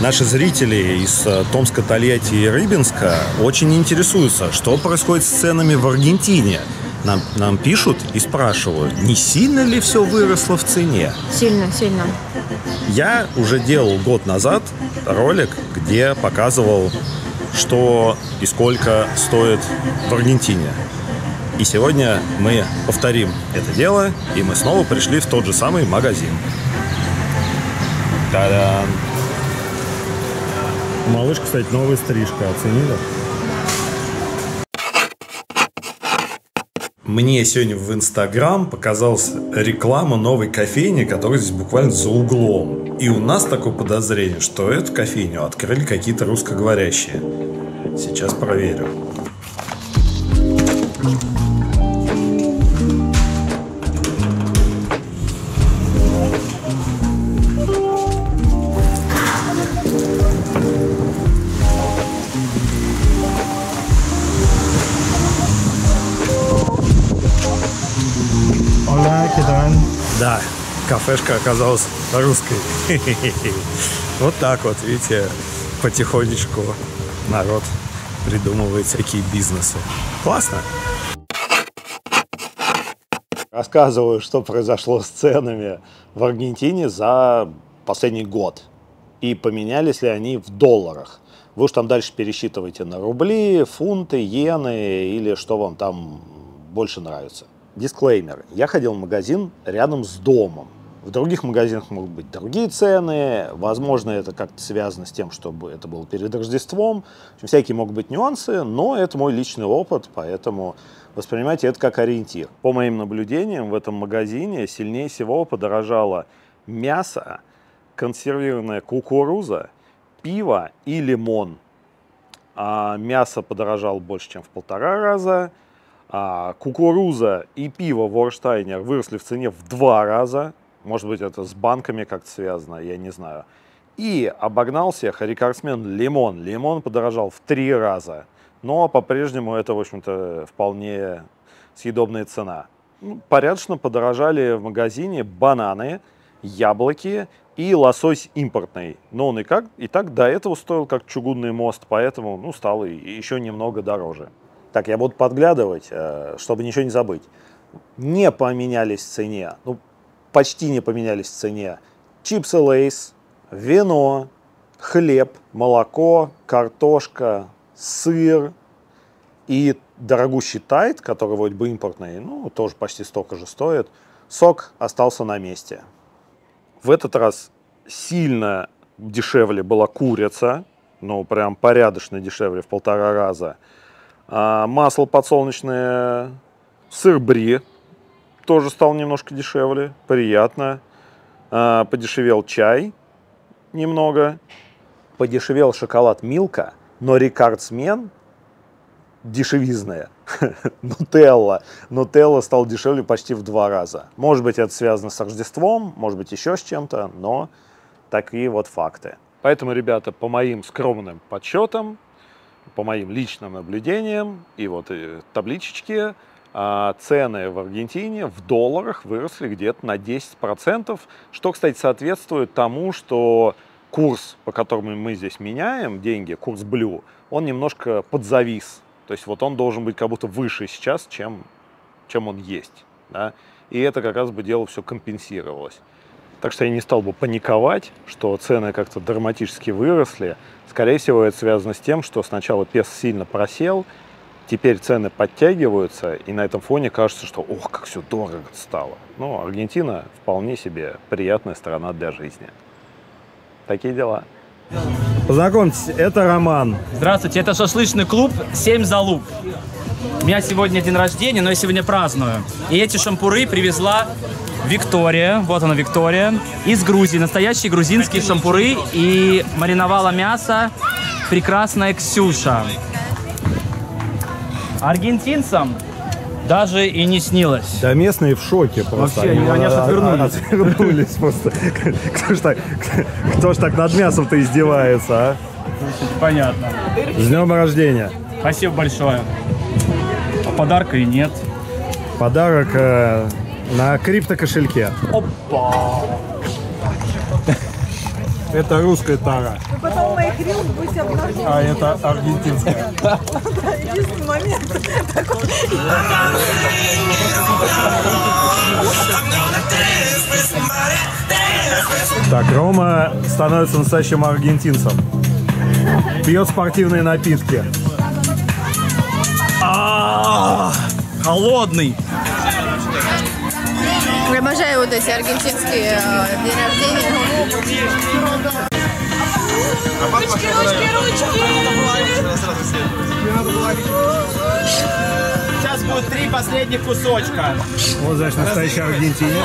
Наши зрители из Томска, Тольятти и Рыбинска очень интересуются, что происходит с ценами в Аргентине. Нам пишут и спрашивают, не сильно ли все выросло в цене? Сильно, сильно. Я уже делал год назад ролик, где показывал, что и сколько стоит в Аргентине. И сегодня мы повторим это дело, и мы снова пришли в тот же самый магазин. Та-дам! Малыш, кстати, новая стрижка. Оценила? Мне сегодня в Инстаграм показалась реклама новой кофейни, которая здесь буквально за углом. И у нас такое подозрение, что эту кофейню открыли какие-то русскоговорящие. Сейчас проверю. Да, кафешка оказалась русской. Вот так вот, видите, потихонечку народ придумывает всякие бизнесы. Классно. Рассказываю, что произошло с ценами в Аргентине за последний год. И поменялись ли они в долларах. Вы уж там дальше пересчитываете на рубли, фунты, иены или что вам там больше нравится. Дисклеймер. Я ходил в магазин рядом с домом. В других магазинах могут быть другие цены. Возможно, это как-то связано с тем, чтобы это было перед Рождеством. В общем, всякие могут быть нюансы, но это мой личный опыт, поэтому воспринимайте это как ориентир. По моим наблюдениям, в этом магазине сильнее всего подорожало мясо, консервированная кукуруза, пиво и лимон. А мясо подорожало больше, чем в 1,5 раза. А кукуруза и пиво Ворштайнер выросли в цене в 2 раза. Может быть, это с банками как-то связано, я не знаю. И обогнал всех рекордсмен лимон. Лимон подорожал в 3 раза. Но по-прежнему это, в общем-то, вполне съедобная цена. Порядочно подорожали в магазине бананы, яблоки и лосось импортный. Но он и так до этого стоил как чугунный мост, поэтому стал еще немного дороже. Так, я буду подглядывать, чтобы ничего не забыть. Не поменялись в цене, почти не поменялись в цене чипсы Лейс, вино, хлеб, молоко, картошка, сыр и дорогущий Тайд, который вроде бы импортный, тоже почти столько же стоит. Сок остался на месте. В этот раз сильно дешевле была курица, прям порядочно дешевле, в 1,5 раза. Масло подсолнечное, сыр бри тоже стал немножко дешевле, приятно. Подешевел чай немного, подешевел шоколад Милка, но рекордсмен дешевизная. Нутелла стал дешевле почти в 2 раза. Может быть, это связано с Рождеством, может быть, еще с чем-то, но такие вот факты. Поэтому, ребята, по моим скромным подсчетам, по моим личным наблюдениям и табличечки, цены в Аргентине в долларах выросли где-то на 10%, что, кстати, соответствует тому, что курс, по которому мы здесь меняем деньги, курс Blue, он немножко подзавис. То есть он должен быть как будто выше сейчас, чем он есть. Да? И это как раз бы дело все компенсировалось. Так что я не стал бы паниковать, что цены как-то драматически выросли. Скорее всего, это связано с тем, что сначала песо сильно просел, теперь цены подтягиваются, и на этом фоне кажется, что ох, как все дорого стало. Аргентина вполне себе приятная страна для жизни. Такие дела. Познакомьтесь, это Роман. Здравствуйте, это шашлычный клуб «7 залуп». У меня сегодня день рождения, но я сегодня праздную. И эти шампуры привезла Виктория, вот она Виктория, из Грузии. Настоящие грузинские шампуры. И мариновала мясо прекрасная Ксюша. Аргентинцам даже и не снилось. Да местные в шоке просто. Вообще, они аж отвернулись. Отвернулись просто. Кто ж так над мясом-то издевается, а? Понятно. С днем рождения. Спасибо большое. А подарка и нет. Подарок на криптокошельке. Опа! Это русская тара. И потом моих рил будете обнаружены. А это аргентинская. Единственный момент такой. Так, Рома становится настоящим аргентинцем. Пьет спортивные напитки. Холодный. Я обожаю вот эти аргентинские день рождения. Ручки, ручки, ручки! Сейчас будет 3 последних кусочка. Вот, значит, настоящий аргентинец.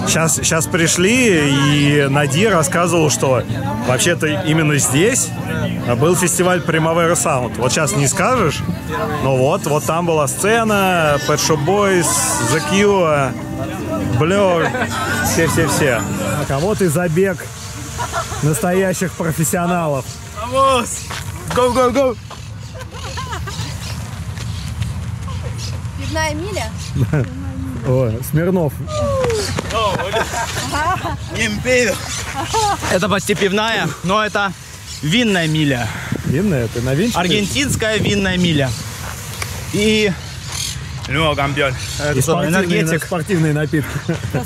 Сейчас пришли, и Нади рассказывал, что вообще-то именно здесь был фестиваль Primavera Sound. Вот сейчас не скажешь, но вот там была сцена, Pet Shop Boys, The Cure, Blur, все. А вот и забег настоящих профессионалов. Вamos! Go, go, go! Пивная миля? О, Смирнов. Это почти пивная, но это винная миля. Винная? Ты на винчике? Аргентинская винная миля. И... Ну, кампион. И Энергетик. спортивные напитки.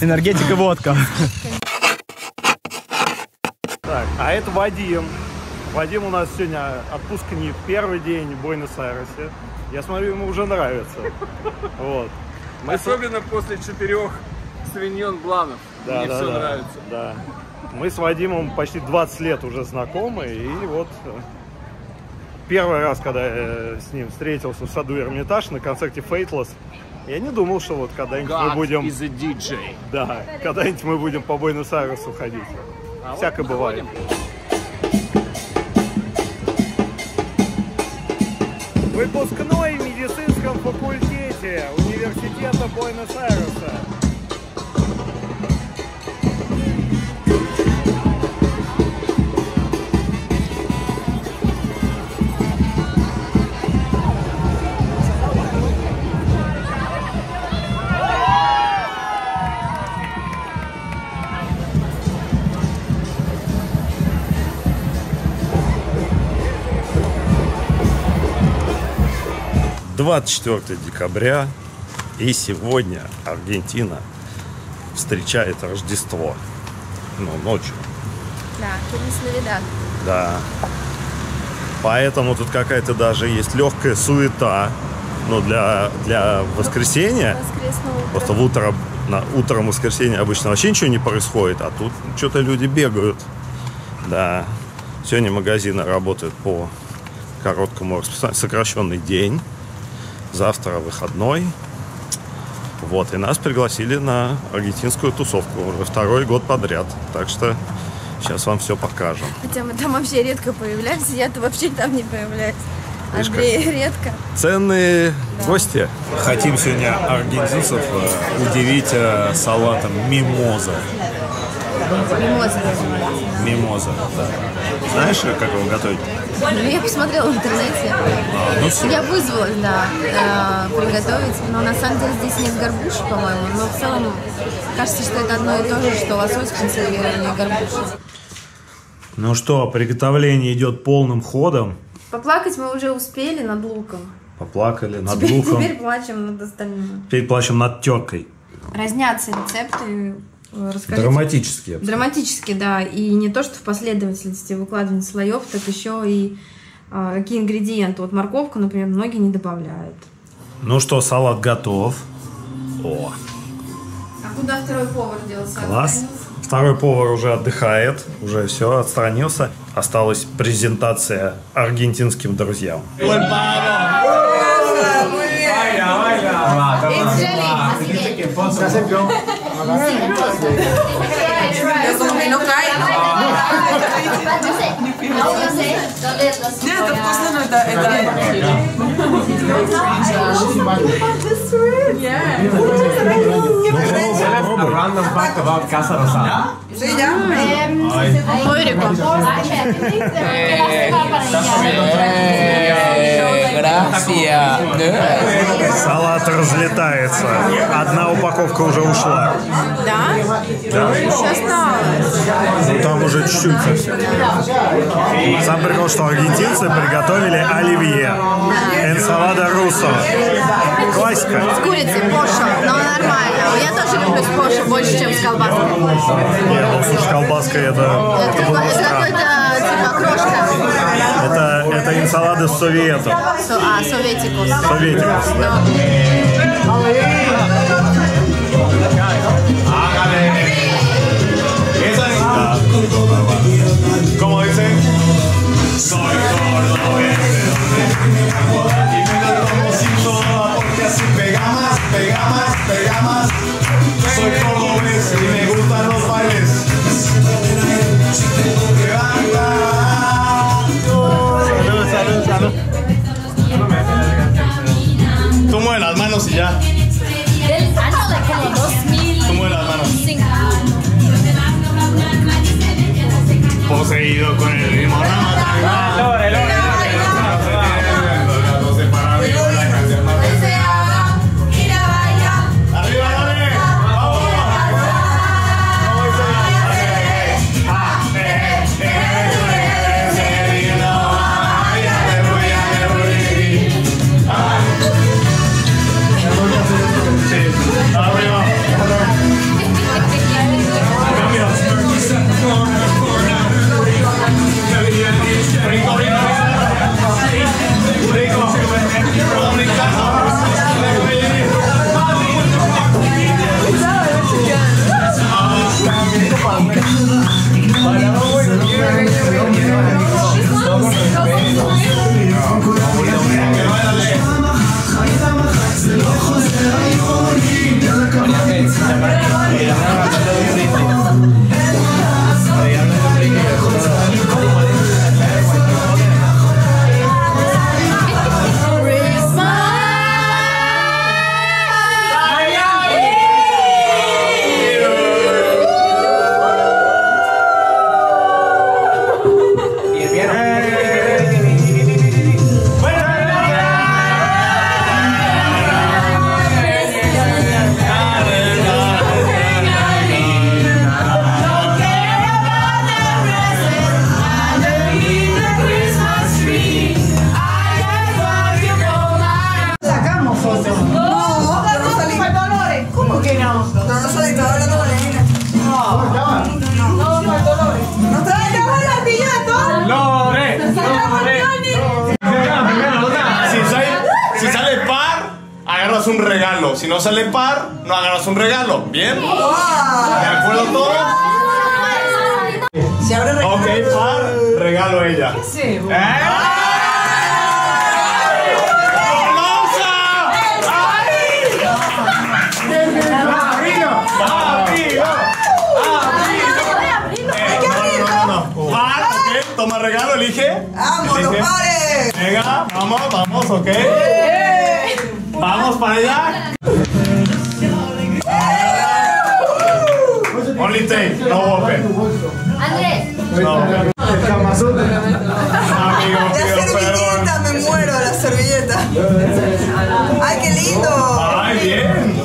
Энергетик и водка. Так, а это Вадим. Вадим у нас сегодня отпускник, первый день в Буэнос-Айресе. Я смотрю, ему уже нравится. Вот. Особенно после 4 свиньон бланов. Мне все нравится. Да. Мы с Вадимом почти 20 лет уже знакомы. И вот первый раз, когда я с ним встретился в саду Эрмитаж на концерте Faithless, я не думал, что вот когда-нибудь мы будем... is a DJ. Да, когда-нибудь мы будем по Буэнос-Айресу ходить. Всякое бывает. Выпускной в медицинском факультете университета Буэнос-Айреса. «24 декабря, и сегодня Аргентина встречает Рождество. Ну, ночью. Да, Фелис Навидад. Да. Поэтому тут какая-то даже есть легкая суета. Но для воскресенья, просто утром воскресенья обычно вообще ничего не происходит, а тут что-то люди бегают. Да. Сегодня магазины работают по короткому расписанию, сокращенный день. Завтра выходной. Вот, и нас пригласили на аргентинскую тусовку уже второй год подряд. Так что сейчас вам все покажем. Хотя мы там вообще редко появляемся, я-то вообще там не появляюсь. Андрей редко. Ценные гости. Хотим сегодня аргентинцев удивить салатом мимоза. Мимоза. Мимоза. Знаешь, как его готовить? Ну, я посмотрела в интернете. Я вызвалась, да, приготовить. Но на самом деле здесь нет горбуши, по-моему. Но в целом кажется, что это одно и то же, что лосось консервированный и горбуша. Ну что, приготовление идет полным ходом. Поплакать мы уже успели над луком. Поплакали над луком. Теперь плачем над остальным. Теперь плачем над теркой. Разнятся рецепты. Расскажите. Драматические. Драматически, да. И не то, что в последовательности выкладывания слоев, так еще и какие ингредиенты. Вот морковку, например, многие не добавляют. Ну что, салат готов. О, А куда второй повар делся? класс. Второй повар уже отдыхает, уже все, отстранился. Осталась презентация аргентинским друзьям. Нет, это вкусно, но это... Random fact about Casa Rosada. Салат разлетается. Одна упаковка уже ушла. Да? Еще осталось. Ну, там уже чуть-чуть совсем. Сам прикол, что аргентинцы приготовили оливье. Энсалада руссо. Классика. С курицей, поша, но нормально. Я тоже люблю с пошей больше, чем с колбаской. Нет, ну, слушай, колбаска это было Это странно. какой-то типа крошка. Это энсалада с советом. Советикус. Советикус, да. Como dicen, soy cordobés y me la tomo sin soda porque así pega más, pega más, pega más. Soy cordobés y me gustan los bailes. Salud, salud, salud. Tú mueve las manos y ya. Del año de como 2005. Tú mueve las manos. Poseído con el ritmo. Un regalo. Si no sale par, no agarras un regalo. ¿Bien? ¿De acuerdo todos? Ok, par, regalo a ella. Par, ok, toma regalo, elige. ¡Vamos, los pares! Venga, vamos, vamos, ok. Vamos para allá. Only take, no open. Andrés. No. Amigo, La servilleta, me muero, la servilleta. ¡Ay, qué lindo! ¡Ay, bien!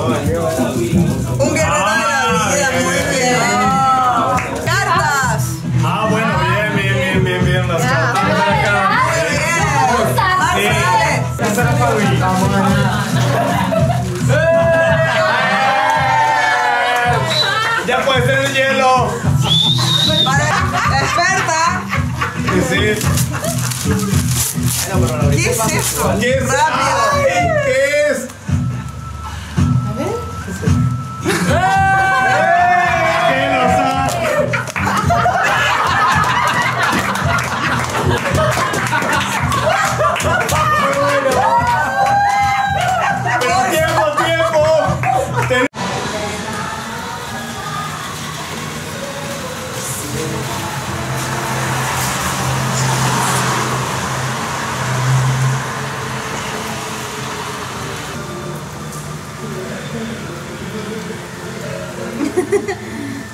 Un guerrero de la vida, muy bien. ¡Cartas! Ah, bueno, bien, bien, bien, bien, bien. Las cartas. Muy bien. Esa era para mí. Ya puede ser el hielo. Para la experta. ¿Qué es eso? ¿Qué es eso? ¿Qué es? Rápido. Ay, ¿qué es? ¿Qué nos ha? Pero tiempo, tiempo.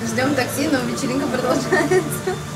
Ждем такси, но вечеринка продолжается.